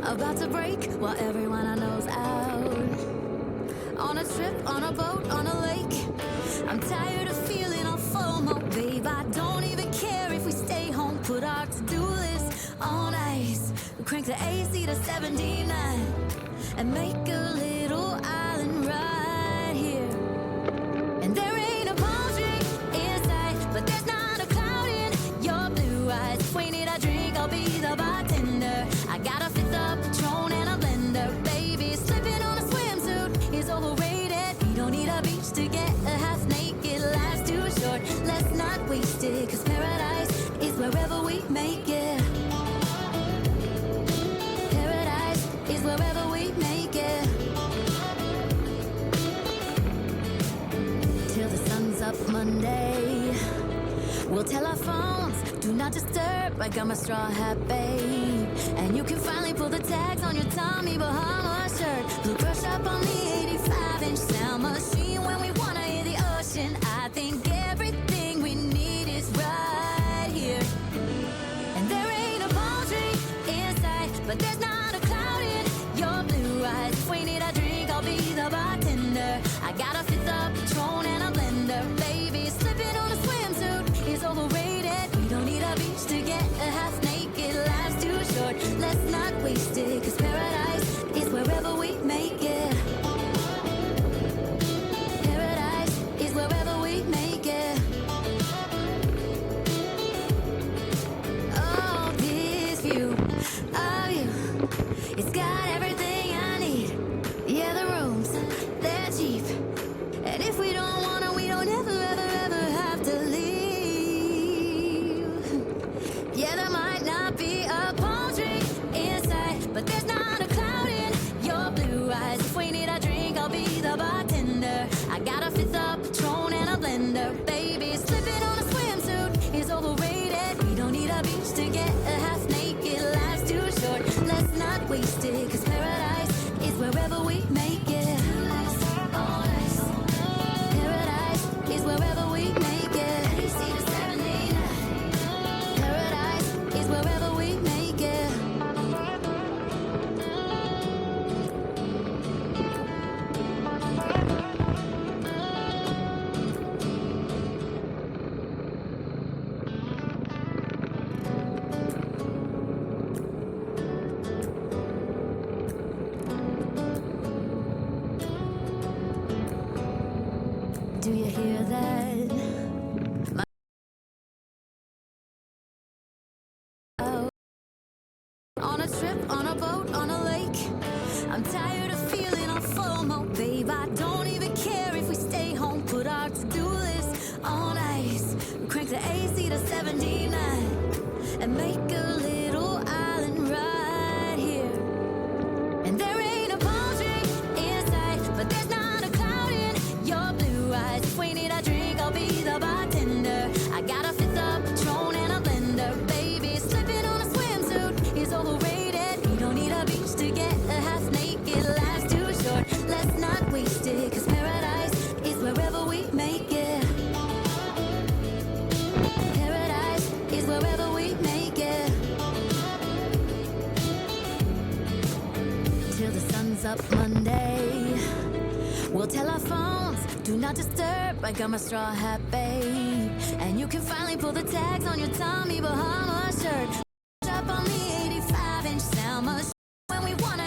About to break while everyone I know's out. On a trip, on a boat, on a lake. I'm tired of feeling all FOMO, babe. I don't even care if we stay home. Put our to-do list on ice. We crank the AC to 79 and make a little island right here. And there ain't a palm tree in sight, but there's not a cloud in your blue eyes. If we need a drink, I'll be the bartender. I got a fifth of Patron and a blender, baby. Slipping on a swimsuit is overrated. We don't need a beach to get a half naked. Life's too short, let's not waste it. 'Cause paradise is wherever we make it. Paradise is wherever we make it. Till the sun's up Monday, we'll tell our phones, do not disturb. I got my straw hat, babe. And you can finally pull the tags on your Tommy Bahama shirt. Blue brush up on the 85-inch sound machine. When we wanna hear the ocean, I think everything we need is right here. And there ain't a palm tree in sight, but there's not a cloud in your blue eyes. If we need a drink, I'll be the bartender. I got a fifth of Patron and a blender, baby. Slipping on a swimsuit is overrated. We don't need a beach to get a half naked. Life's too short, let's not waste it. 'Cause paradise is wherever we make it. Paradise is wherever we make it. Oh, this view of you, it's got everything I need. Yeah, the rooms, they're cheap. And if we don't wanna, we don't ever, ever, ever have to leave. Yeah, there might not be a palm tree in sight, but there's not a cloud in your blue eyes. If we need a drink, I'll be the bartender. I got a fifth of Patron and a blender, baby. Slipping on a swimsuit is overrated. We don't need a beach to get a half naked. Life's too short, let's not waste it. 'Cause paradise is wherever we make it. Paradise is wherever we make it. Paradise is wherever we make it. Do you hear that? On a trip, on a boat, on a lake. I'm tired of feeling all FOMO, babe. I don't even care if we stay home. Put our to-do list on ice. We crank the AC to 79 and make a little island right here. And there ain't a palm tree in sight, but there's not a cloud in your blue eyes. If we need a drink, I'll be the bartender. I got a fifth of Patron and a blender, baby. Slipping on a swimsuit is overrated. We don't need a beach to get a half naked. Life's too short, let's not waste it. 'Cause paradise is wherever we make it. Paradise is wherever we make it. Till the sun's up Monday, we'll tell our phones, do not disturb. I got my straw hat, babe. And you can finally pull the tags on your Tommy Bahama shirt. Up on the 85-inch sound machine. When we wanna